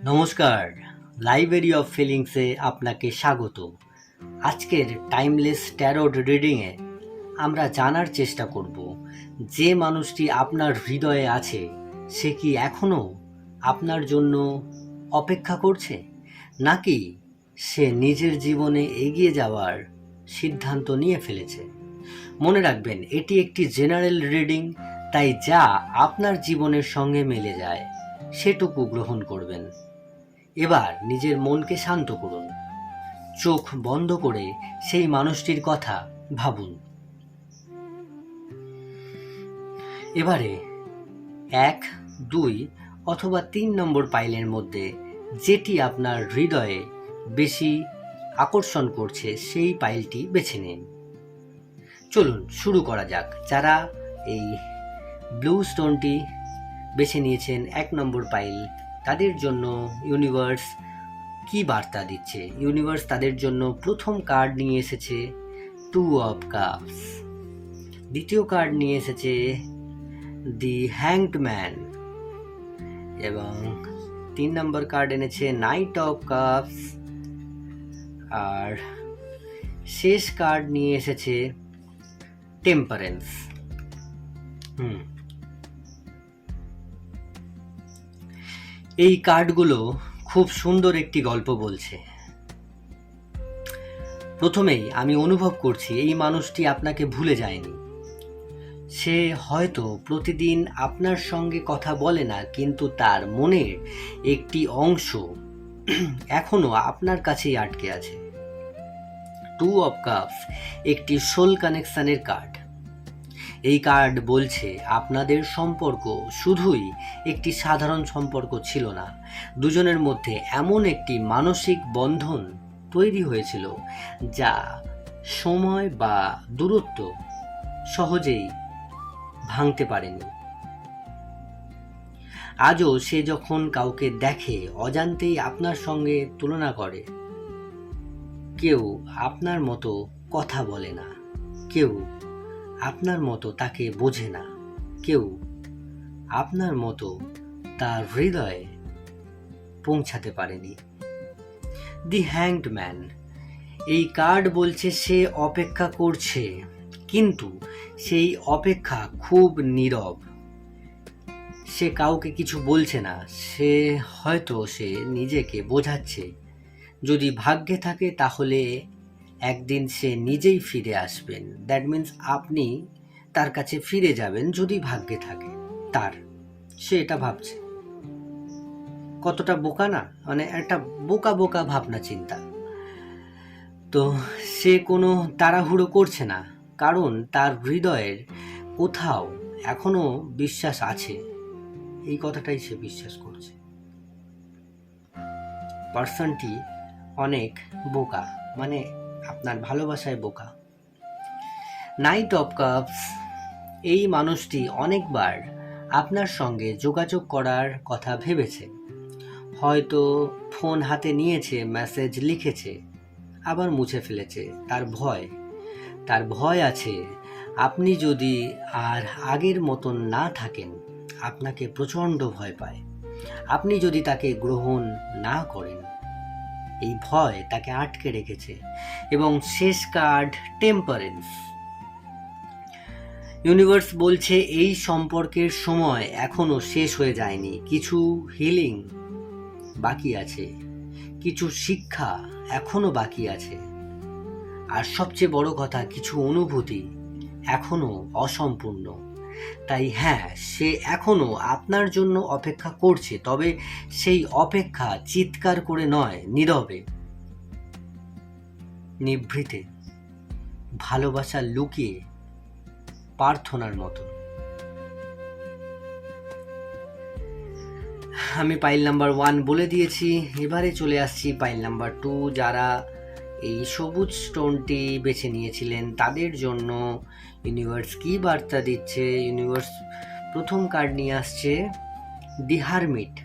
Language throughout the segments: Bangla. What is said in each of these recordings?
নমস্কার, লাইব্রেরি অফ ফিলিংসে আপনাকে স্বাগত। আজকের টাইমলেস ট্যারোট রিডিংয়ে আমরা জানার চেষ্টা করব যে মানুষটি আপনার হৃদয়ে আছে সে কি এখনও আপনার জন্য অপেক্ষা করছে, নাকি সে নিজের জীবনে এগিয়ে যাওয়ার সিদ্ধান্ত নিয়ে ফেলেছে। মনে রাখবেন, এটি একটি জেনারেল রিডিং, তাই যা আপনার জীবনের সঙ্গে মেলে যায় সেটুকু গ্রহণ করবেন। এবার নিজের মনকে শান্ত করুন, চোখ বন্ধ করে সেই মানুষটির কথা ভাবুন। এবারে 1, 2 অথবা 3 নম্বর পাইলের মধ্যে যেটি আপনার হৃদয়ে বেশি আকর্ষণ করছে সেই পাইলটি বেছে নিন। চলুন শুরু করা যাক। যারা এই ব্লু স্টোনটি বেছে নিয়েছেন 1 নম্বর পাইল, তাদের জন্য ইউনিভার্স কি বার্তা দিচ্ছে। ইউনিভার্স তাদের জন্য প্রথম কার্ড নিয়ে এসেছে 2 অফ কাপস, দ্বিতীয় কার্ড নিয়ে এসেছে দি হ্যাংড ম্যান, এবং 3 নম্বর কার্ড এনেছে নাইট অফ কাপস, আর শেষ কার্ড নিয়ে এসেছে টেম্পারেন্স। এই কার্ডগুলো খুব সুন্দর একটি গল্প বলছে। প্রথমেই আমি অনুভব করছি এই মানুষটি আপনাকে ভুলে যায়নি। সে হয়তো প্রতিদিন আপনার সঙ্গে কথা বলে না, কিন্তু তার মনের একটি অংশ এখনো আপনার কাছেই আটকে আছে। 2 অফ কাপস একটি সোল কানেকশনের কার্ড। এই কার্ড বলছে আপনাদের সম্পর্ক শুধুই একটি সাধারণ সম্পর্ক ছিল না, দুজনের মধ্যে এমন একটি মানসিক বন্ধন তৈরি হয়েছিল যা সময় বা দূরত্ব সহজেই ভাঙতে পারেনি। আজও সে যখন কাউকে দেখে অজান্তেই আপনার সঙ্গে তুলনা করে। কেউ আপনার মতো কথা বলে না, কেউ আপনার মতো তাকে বোঝে না, কেউ আপনার মতো তার হৃদয়ে পৌঁছাতে পারেনি। দি হ্যাংড ম্যান, এই কার্ড বলছে সে অপেক্ষা করছে, কিন্তু সেই অপেক্ষা খুব নীরব। সে কাউকে কিছু বলছে না, সে নিজেকে বোঝাচ্ছে। যদি ভাগ্যে থাকে তাহলে একদিন সে নিজেই ফিরে আসবেন। দ্যাট মিন্স আপনি তার কাছে ফিরে যাবেন যদি ভাগ্যে থাকে তার। সে এটা ভাবছে। কতটা বোকা না, মানে একটা বোকা বোকা ভাবনা চিন্তা। তো সে কোনো তাড়াহুড়ো করছে না, কারণ তার হৃদয়ের কোথাও এখনো বিশ্বাস আছে। এই কথাটাই সে বিশ্বাস করছে। পার্সনটি অনেক বোকা, মানে আপনার ভালোবাসায় বোকা। নাইট অফ কাপস, এই মানুষটি অনেকবার আপনার সঙ্গে যোগাযোগ করার কথা ভেবেছে। হয়তো ফোন হাতে নিয়েছে, মেসেজ লিখেছে, আবার মুছে ফেলেছে। তার ভয় আছে আপনি যদি আর আগের মতন না থাকেন। আপনাকে প্রচণ্ড ভয় পায় আপনি যদি তাকে গ্রহণ না করেন। এই ভয় তাকে আটকে রেখেছে। এবং শেষ কার্ড টেম্পারেন্স। ইউনিভার্স বলছে এই সম্পর্কের সময় এখনো শেষ হয়ে যায়নি। কিছু হিলিং বাকি আছে, কিছু শিক্ষা এখনো বাকি আছে, আর সবচেয়ে বড় কথা, কিছু অনুভূতি এখনো অসম্পূর্ণ। তাই হ্যাঁ, সে এখনো আপনার জন্য অপেক্ষা করছে, তবে সেই অপেক্ষা চিৎকার করে নয়, নীরবে, নিভৃতে, ভালোবাসা লুকিয়ে, প্রার্থনার মতো। আমি পাইল নাম্বার 1 বলে দিয়েছি। এবারে চলে আসছি পাইল নাম্বার 2। যারা এই সবুজ স্টোনটি বেছে নিয়েছিলেন তাদের জন্য ইউনিভার্স কি বার্তা দিচ্ছে। ইউনিভার্স প্রথম কার্ড নিয়ে আসছে দি হারমিট,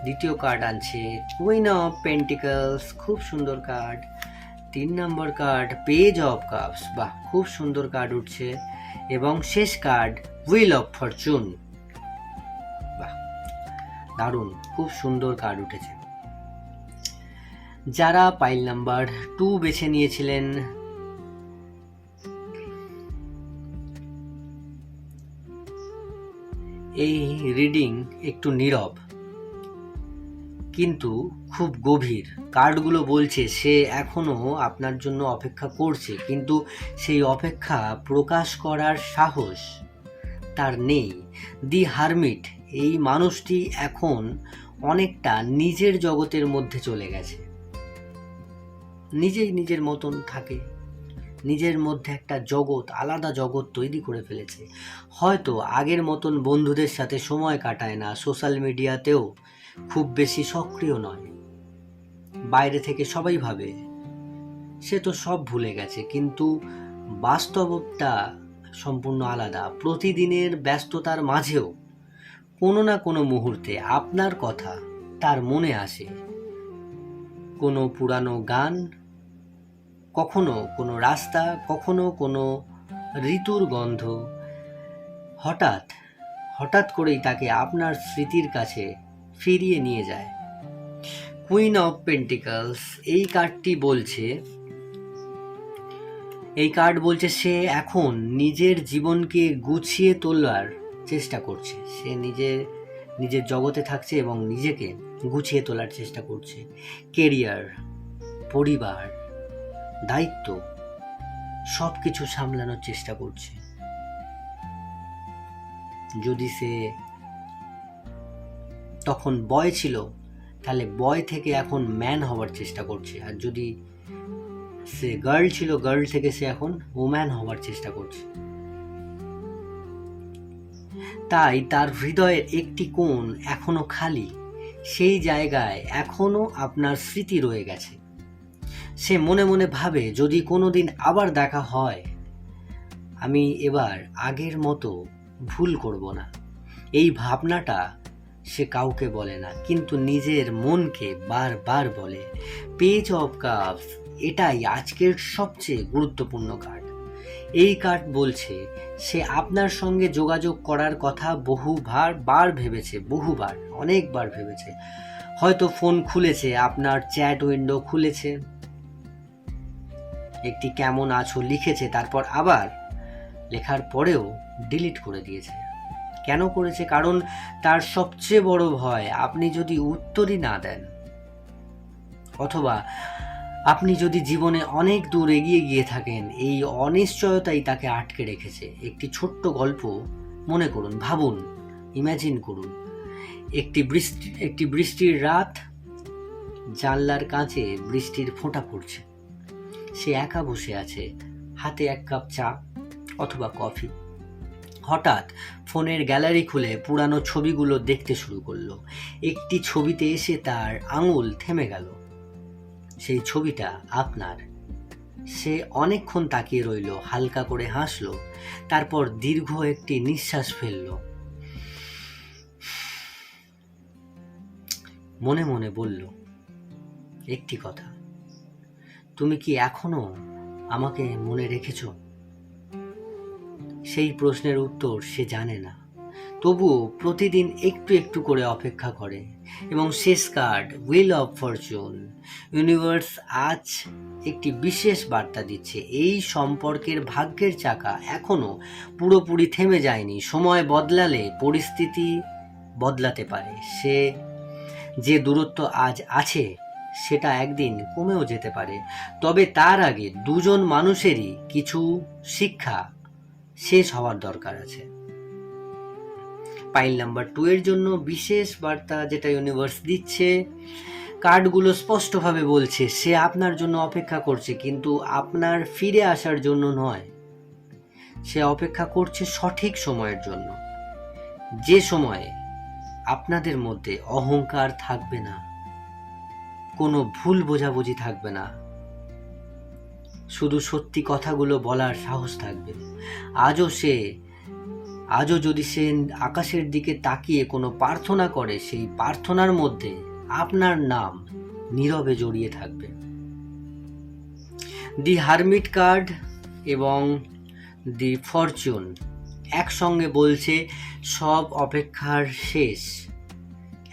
দ্বিতীয় কার্ড আনছে কুইন অফ পেন্টিকলস, খুব সুন্দর card. 3 number card page of cups, বাহ, খুব সুন্দর কার্ড উঠছে। এবং শেষ কার্ড হুইল অফ ফরচুন, বাহ। দারুণ, খুব সুন্দর কার্ড উঠেছে। যারা পাইল নাম্বার 2 বেছে নিয়েছিলেন, এই রিডিং একটু নীরব কিন্তু খুব গভীর। কার্ডগুলো বলছে সে এখনো আপনার জন্য অপেক্ষা করছে, কিন্তু সেই অপেক্ষা প্রকাশ করার সাহস তার নেই। দি হারমিট, এই মানুষটি এখন অনেকটা নিজের জগতের মধ্যে চলে গেছে, নিজেই নিজের মতন থাকে, নিজের মধ্যে একটা জগৎ, আলাদা জগৎ তৈরি করে ফেলেছে। হয়তো আগের মতন বন্ধুদের সাথে সময় কাটায় না, সোশ্যাল মিডিয়াতেও খুব বেশি সক্রিয় নয়, বাইরে থেকে সবাই ভাবে সে তো সব ভুলে গেছে, কিন্তু বাস্তবটা সম্পূর্ণ আলাদা। প্রতিদিনের ব্যস্ততার মাঝেও কোনো না কোনো মুহূর্তে আপনার কথা তার মনে আসে। কোনো পুরানো গান, কখনো কোনো রাস্তা, কখনো কোনো ঋতুর গন্ধ হঠাৎ হঠাৎ করেই তাকে আপনার স্মৃতির কাছে ফিরিয়ে নিয়ে যায়। কুইন অফ পেন্টিকলস, এই কার্ডটি বলছে, এই কার্ড বলছে সে এখন নিজের জীবনকে গুছিয়ে তোলার চেষ্টা করছে। সে নিজের জগতে থাকছে এবং নিজেকে গুছিয়ে তোলার চেষ্টা করছে। কেরিয়ার, পরিবার, দায়িত্ব সব কিছু সামলানোর চেষ্টা করছে। যদি সে তখন বয় ছিল, তাহলে বয় থেকে এখন ম্যান হওয়ার চেষ্টা করছে, আর যদি সে গার্ল ছিল, গার্ল থেকে সে এখন ওম্যান হওয়ার চেষ্টা করছে। তাই তার হৃদয়ের একটি কোণ এখনো খালি, সেই জায়গায় এখনো আপনার স্মৃতি রয়ে গেছে। সে মনে মনে ভাবে, যদি কোনোদিন আবার দেখা হয়, আমি এবার আগের মতো ভুল করব না। এই ভাবনাটা সে কাউকে বলে না, কিন্তু নিজের মনকে বারবার বলে। পেজ অফ কাপস, এটাই আজকের সবচেয়ে গুরুত্বপূর্ণ কার্ড। এই কার্ড বলছে সে আপনার সঙ্গে যোগাযোগ করার কথা বহুবার ভেবেছে, অনেকবার ভেবেছে। হয়তো ফোন খুলেছে, আপনার চ্যাট উইন্ডো খুলেছে, একটি কেমন আছো লিখেছে, তারপর আবার লেখার পরেও ডিলিট করে দিয়েছে। কেন করেছে? কারণ তার সবচেয়ে বড় ভয়, আপনি যদি উত্তরই না দেন, অথবা আপনি যদি জীবনে অনেক দূর এগিয়ে গিয়ে থাকেন, এই অনিশ্চয়তাই তাকে আটকে রেখেছে। একটি ছোট্ট গল্প মনে করুন, ভাবুন, ইমাজিন করুন। একটি বৃষ্টির রাত, জানলার কাছে বৃষ্টির ফোঁটা পড়ছে। সে একা বসে আছে, হাতে এক কাপ চা অথবা কফি। হঠাৎ ফোনের গ্যালারি খুলে পুরানো ছবিগুলো দেখতে শুরু করলো। একটি ছবিতে এসে তার আঙুল থেমে গেল। সেই ছবিটা আপনার। সে অনেকক্ষণ তাকিয়ে রইল, হালকা করে হাসলো, তারপর দীর্ঘ একটি নিঃশ্বাস ফেলল। মনে মনে বলল একটি কথা, তুমি কি এখনো আমাকে মনে রেখেছো? সেই প্রশ্নের উত্তর সে জানে না, তবুও প্রতিদিন একটু একটু করে অপেক্ষা করে। এবং শেষ card, wheel of Fortune. Universe আজ একটি বিশেষ বার্তা দিচ্ছে। এই সম্পর্কের ভাগ্যের চাকা এখনো পুরোপুরি থেমে যায়নি। সময় বদলালে পরিস্থিতি বদলাতে পারে। যে দূরত্ব আজ আছে, সেটা একদিন কমেও যেতে পারে। তবে তার আগে দুজন মানুষেরই কিছু শিক্ষা শেষ হওয়ার দরকার আছে। পাইল নাম্বার 2 এর জন্য বিশেষ বার্তা যেটা ইউনিভার্স দিচ্ছে, কার্ডগুলো স্পষ্টভাবে বলছে সে আপনার জন্য অপেক্ষা করছে, কিন্তু আপনার ফিরে আসার জন্য নয়। সে অপেক্ষা করছে সঠিক সময়ের জন্য, যে সময়ে আপনাদের মধ্যে অহংকার থাকবে না, কোনো ভুল বোঝাবুঝি থাকবে না, শুধু সত্যি কথাগুলো বলার সাহস থাকবে। আজও যদি সে আকাশের দিকে তাকিয়ে কোনো প্রার্থনা করে, সেই প্রার্থনার মধ্যে আপনার নাম নীরবে জড়িয়ে থাকবে। দি হারমিট কার্ড এবং দি ফরচুন একসঙ্গে বলছে সব অপেক্ষার শেষ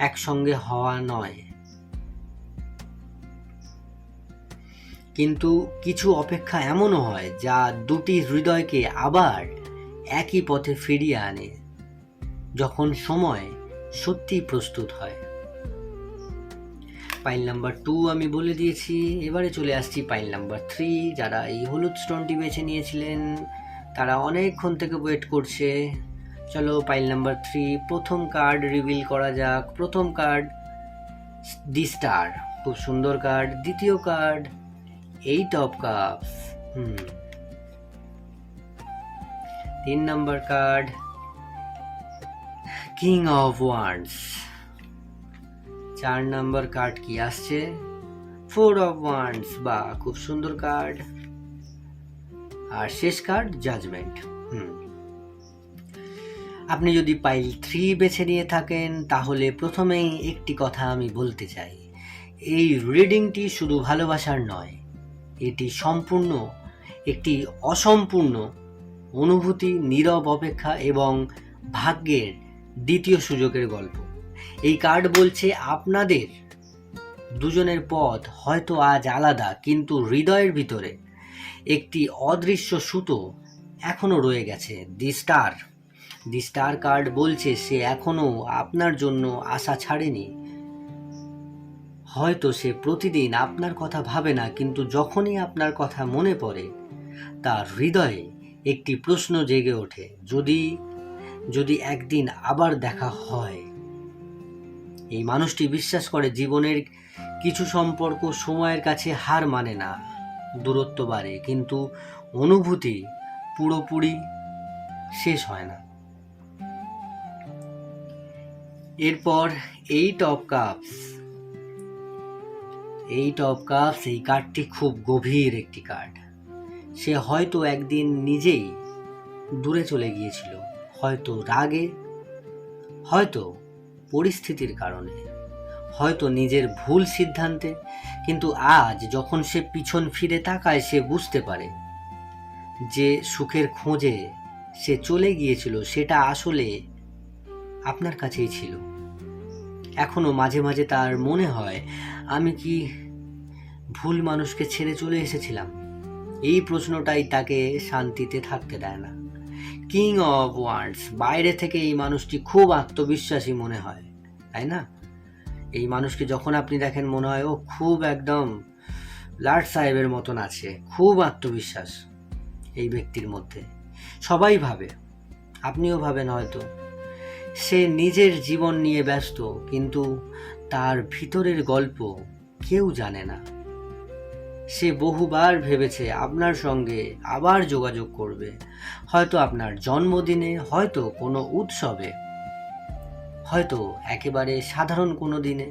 একসঙ্গে হওয়া নয়, কিন্তু কিছু অপেক্ষা এমনও হয় যা দুটি হৃদয়কে আবার একই পথে ফিরিয়ে আনে যখন সময় সত্যি প্রস্তুত হয়। পাইল নাম্বার 2 আমি বলে দিয়েছি, এবারে চলে আসছি পাইল নাম্বার 3। যারা এই হলুদ স্টোনটি বেছে নিয়েছিলেন তারা অনেকক্ষণ থেকে ওয়েট করছে। চলো পাইল নাম্বার 3 প্রথম কার্ড রিভিল করা যাক। প্রথম কার্ড দি স্টার, খুব সুন্দর কার্ড। দ্বিতীয় card 8 of cups. 3 number card king of wands. 4 number card কি আসছে? 4 অফ ওয়ান্ডস। বা খুব সুন্দর কার্ড। আর শেষ কার্ড জাজমেন্ট। আপনি যদি পাইল 3 বেছে নিয়ে থাকেন তাহলে প্রথমেই একটি কথা আমি বলতে চাই, এই রিডিংটি শুধু ভালোবাসার নয়, এটি সম্পূর্ণ একটি অসম্পূর্ণ অনুভূতি, নীরব অপেক্ষা এবং ভাগ্যের দ্বিতীয় সুযোগের গল্প। এই কার্ড বলছে আপনাদের দুজনের পথ হয়তো আজ আলাদা, কিন্তু হৃদয়ের ভিতরে একটি অদৃশ্য সুতো এখনো রয়ে গেছে। দি স্টার কার্ড বলছে সে এখনো আপনার জন্য আশা ছাড়েনি। হয়তো সে প্রতিদিন আপনার কথা ভাবে না, কিন্তু যখনই আপনার কথা মনে পড়ে তার হৃদয়ে একটি প্রশ্ন জেগে ওঠে, যদি একদিন আবার দেখা হয়। এই মানুষটি বিশ্বাস করে জীবনের কিছু সম্পর্ক সময়ের কাছে হার মানে না, দূরত্ব বাড়ে, কিন্তু অনুভূতি পুরোপুরি শেষ হয় না। এরপর 8 অফ কাপস। এই কার্ডটি খুব গভীর একটি কার্ড। সে হয়তো একদিন নিজেই দূরে চলে গিয়েছিল, হয়তো রাগে, হয়তো পরিস্থিতির কারণে, হয়তো নিজের ভুল সিদ্ধান্তে, কিন্তু আজ যখন সে পিছন ফিরে তাকায় সে বুঝতে পারে যে সুখের খোঁজে সে চলে গিয়েছিল সেটা আসলে আপনার কাছেই ছিল। এখনো মাঝে মাঝে তার মনে হয়, আমি কি ভুল মানুষকে ছেড়ে চলে এসেছিলাম? এই প্রশ্নটাই তাকে শান্তিতে থাকতে দেয় না। কিং অফ ওয়ান্ডস, বাইরে থেকে এই মানুষটি খুব আত্মবিশ্বাসী মনে হয়, তাই না? এই মানুষকে যখন আপনি দেখেন মনে হয় ও খুব একদম লাট সাহেবের মতন আছে, খুব আত্মবিশ্বাস এই ব্যক্তির মধ্যে। সবাই ভাবে, আপনিও ভাবেন হয়তো, সে নিজের জীবন নিয়ে ব্যস্ত, কিন্তু তার ভিতরের গল্প কেউ জানে না। সে বহুবার ভেবেছে আপনার সঙ্গে আবার যোগাযোগ করবে, হয়তো আপনার জন্মদিনে, হয়তো কোনো উৎসবে, হয়তো একেবারে সাধারণ কোনো দিনে,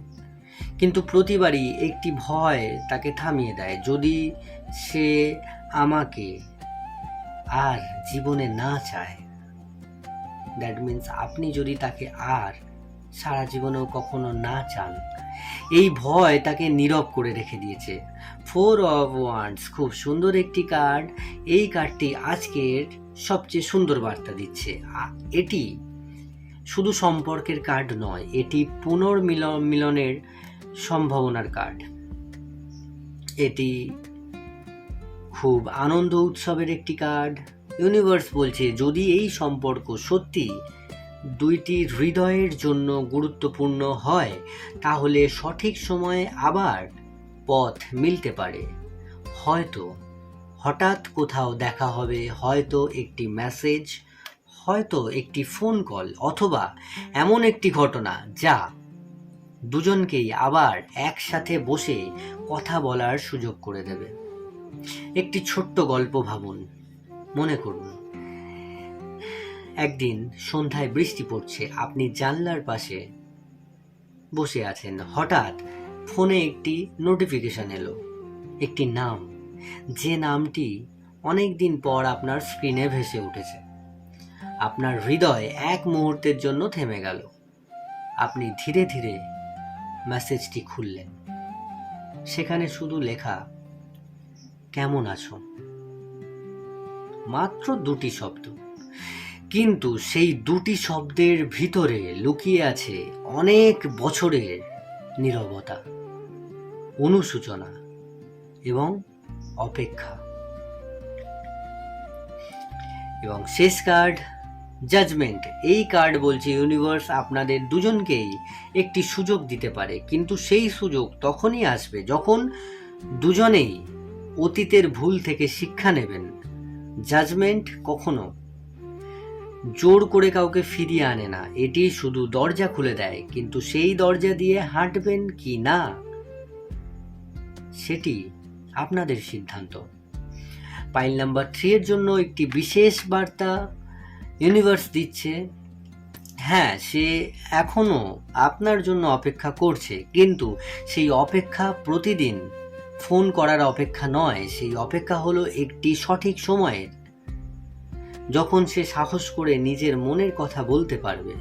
কিন্তু প্রতিবারই একটি ভয় তাকে থামিয়ে দেয়। যদি সে আমাকে আর জীবনে না চায়, দ্যাট মিন্স আপনি যদি তাকে আর সারা জীবনেও কখনো না চান, এই ভয় তাকে নীরব করে রেখে দিয়েছে। 4 অফ ওয়ান্ডস, খুব সুন্দর একটি কার্ড। এই কার্ডটি আজকের সবচেয়ে সুন্দর বার্তা দিচ্ছে। এটি শুধু সম্পর্কের কার্ড নয়, এটি পুনর্মিলনের সম্ভাবনার কার্ড। এটি খুব আনন্দ উৎসবের একটি কার্ড। ইউনিভার্স বলছে যদি এই সম্পর্ক সত্যি দুইটি হৃদয়ের জন্য গুরুত্বপূর্ণ হয় তাহলে সঠিক সময়ে আবার পথ মিলতে পারে। হয়তো হঠাৎ কোথাও দেখা হবে, হয়তো একটি মেসেজ, হয়তো একটি ফোন কল, অথবা এমন একটি ঘটনা যা দুজনকেই আবার একসাথে বসে কথা বলার সুযোগ করে দেবে। একটি ছোট্ট গল্প ভাবুন। মনে করুন একদিন সন্ধ্যায় বৃষ্টি পড়ছে, আপনি জানলার পাশে বসে আছেন। হঠাৎ ফোনে একটি নোটিফিকেশন এলো, একটি নাম, যে নামটি অনেকদিন পর আপনার স্ক্রিনে ভেসে উঠেছে। আপনার হৃদয় এক মুহূর্তের জন্য থেমে গেল। আপনি ধীরে ধীরে মেসেজটি খুললেন। সেখানে শুধু লেখা, কেমন আছো। মাত্র 2টি শব্দ, কিন্তু সেই দুটি শব্দের ভিতরে লুকিয়ে আছে অনেক বছরের নীরবতা, অনুশোচনা এবং অপেক্ষা। এবং শেষ কার্ড জাজমেন্ট। এই কার্ড বলছে ইউনিভার্স আপনাদের দুজনকেই একটি সুযোগ দিতে পারে, কিন্তু সেই সুযোগ তখনই আসবে যখন দুজনেই অতীতের ভুল থেকে শিক্ষা নেবেন। জাজমেন্ট কখনো জোর করে কাউকে ফিরিয়ে আনে না, এটি শুধু দরজা খুলে দেয়, কিন্তু সেই দরজা দিয়ে হাঁটবেন কি না সেটি আপনাদের সিদ্ধান্ত। পাইল নাম্বার 3 এর জন্য একটি বিশেষ বার্তা ইউনিভার্স দিচ্ছে। হ্যাঁ, সে এখনো আপনার জন্য অপেক্ষা করছে, কিন্তু সেই অপেক্ষা প্রতিদিন ফোন করার অপেক্ষা নয়। সেই অপেক্ষা হলো একটি সঠিক সময়ের, যখন সে সাহস করে নিজের মনের কথা বলতে পারবে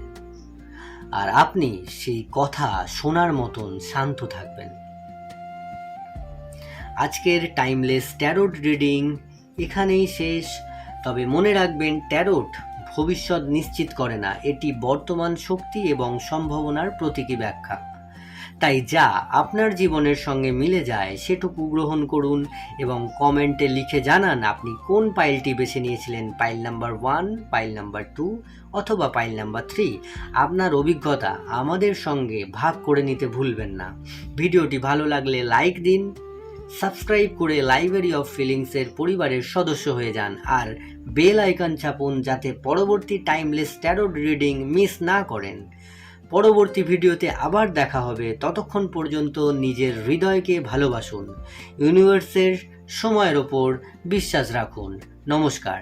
আর আপনি সেই কথা শোনার মতন শান্ত থাকবেন। আজকের টাইমলেস ট্যারোট রিডিং এখানেই শেষ। তবে মনে রাখবেন, ট্যারোট ভবিষ্যৎ নিশ্চিত করে না, এটি বর্তমান শক্তি এবং সম্ভাবনার প্রতীকী ব্যাখ্যা। তাই যা আপনার জীবনের সঙ্গে মিলে যায় সেটুকু গ্রহণ করুন এবং কমেন্টে লিখে জানান আপনি কোন পাইলটি বেছে নিয়েছিলেন, পাইল নাম্বার 1, পাইল নাম্বার 2 অথবা পাইল নাম্বার 3। আপনার অভিজ্ঞতা আমাদের সঙ্গে ভাগ করে নিতে ভুলবেন না। ভিডিওটি ভালো লাগলে লাইক দিন, সাবস্ক্রাইব করে লাইব্রেরি অফ ফিলিংসের পরিবারের সদস্য হয়ে যান আর বেল আইকন চাপুন যাতে পরবর্তী টাইমলেস ট্যারোট রিডিং মিস না করেন। পরবর্তী ভিডিওতে আবার দেখা হবে, ততক্ষণ পর্যন্ত নিজের হৃদয়কে ভালোবাসুন, ইউনিভার্সের সময়ের ওপর বিশ্বাস রাখুন। নমস্কার।